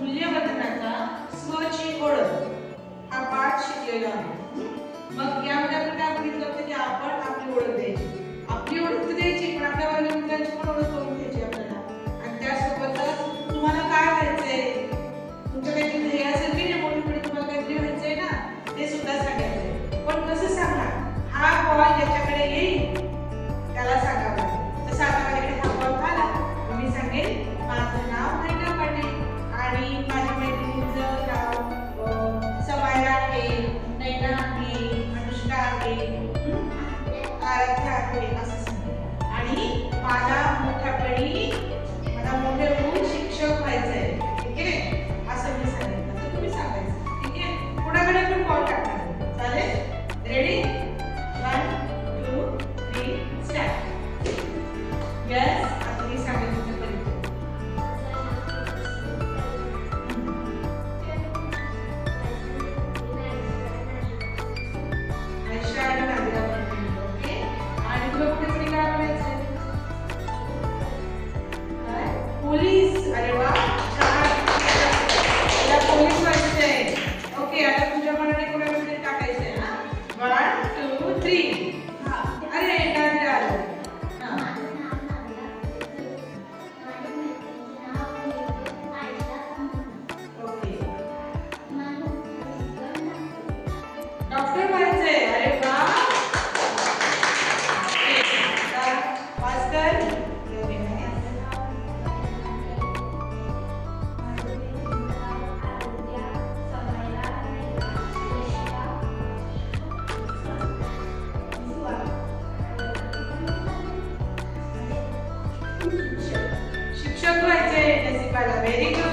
मूल्यवर्धनाचा स्वची ओळख हा पाठ शिकलेला आहे। मग यामध्ये आपण काय बघितलं होतं की आपण आपली ओळख द्यायची, आपली ओळख द्यायची, पण आपल्या वर्गमित्रांची पण ओळख करून घ्यायची आपल्याला। आणि त्यासोबतच तुम्हाला काय व्हायचंय, तुमच्या काहीतरी ध्येय असेल की नाही, मोठे तुम्हाला काहीतरी व्हायचंय ना, ते सुद्धा सांगायचंय। पण कसं सांगणार, हा बॉल ज्याच्याकडे येईल त्याला सांगावं लागेल। जसं आता माझ्याकडे हा बॉल आला, मी सांगेन माझं नाव नैना पाटील आणि माझ्या मैत्रिणीचं नाव समाया आहे, नैना आहे, अनुष्का आहे, आराध्या आहे, असं सांगेन। आणि मला मोठे होऊन शिक्षक व्हायचंय, ठीक आहे, असं मी सांगितलं तर तुम्ही सांगायचं, ठीक आहे। कुणाकडे पण बॉल टाकणार, चालेल? रेडी? 1 2 3 स्टार्ट। यस, आता मी सांगितलं पोलीस। अरे वा, छान, पोलीस व्हायचंय। ओके, आता तुझ्या मनाने कोणाकडे टाकायचंय ना, 1 2 3। अरे नादिरा आलं। ओके, डॉक्टर व्हायचंय। अरे वा, भास्कर। शिक्षक व्हायचे नसीबाला, व्हेरी गुड।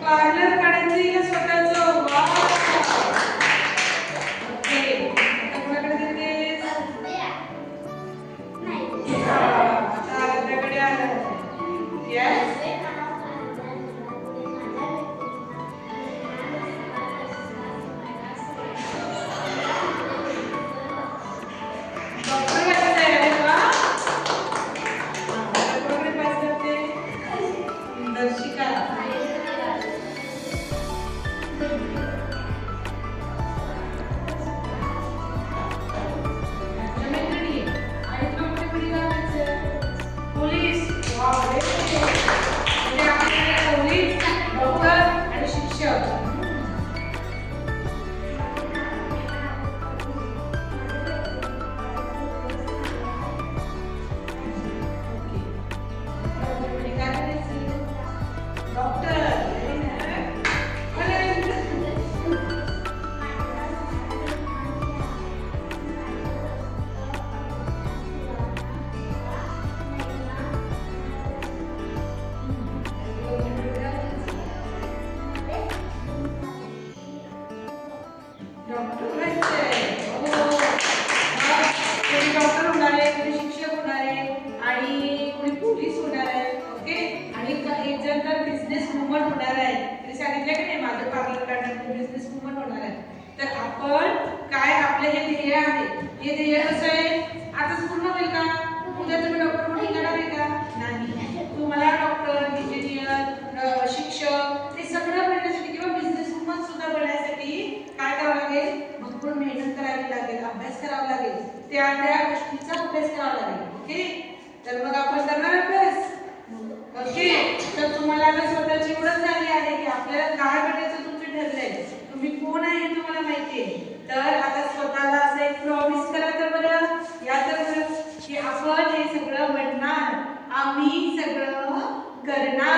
पार्लर काढायचं का स्वतःचं? वाव, ओके, आता कोणाकडे देतेस? आता आराध्याकडे आलं। यस, डॉक्टर व्हायचंय। अरे वा, कोणाकडे पास करते? दर्शिका। पोलीस। वाव, म्हणजे आपल्याकडे पोलीस, डॉक्टर आणि शिक्षक। डॉक्टर। डॉक्टर व्हायचंय, कोणी डॉक्टर होणार आहे, कोणी शिक्षक होणार आहे आणि कोणी पोलीस होणार आहे। ओके, आणि एक जण तर बिझनेस वुमन होणार आहे। तरी सांगितलं की नाही, माझं पार्लर काढण्यात बिझनेस वुमन होणार आहे। तर आपण काय, आपले हे ध्येय आहे, हे ध्येय कसं आहे, आजच पूर्ण होईल का? उद्या तुम्ही डॉक्टर म्हणून येणार आहे का? नाही, तुम्हाला डॉक्टर, इंजिनियर, शिक्षक हे सगळं बनण्यासाठी किंवा बिझनेस वुमन सुद्धा बनण्यासाठी काय करावं लागेल? भरपूर मेहनत करावी लागेल, अभ्यास करावा लागेल, त्या गोष्टीचा अभ्यास करावा लागेल। ओके, तर मग आपण करणार अभ्यास। ओके, तर तुम्हाला आता स्वतःची ओळख झाली आहे की आपल्याला काय बनायचं तुमचं ठरलंय, तुम्ही कोण आहे हे तुम्हाला माहिती आहे। तर आता स्वतःला असं एक प्रॉमिस करा तर बरं, या तर बरं, की आपण हे सगळं बनणार, आम्ही सगळं करणार।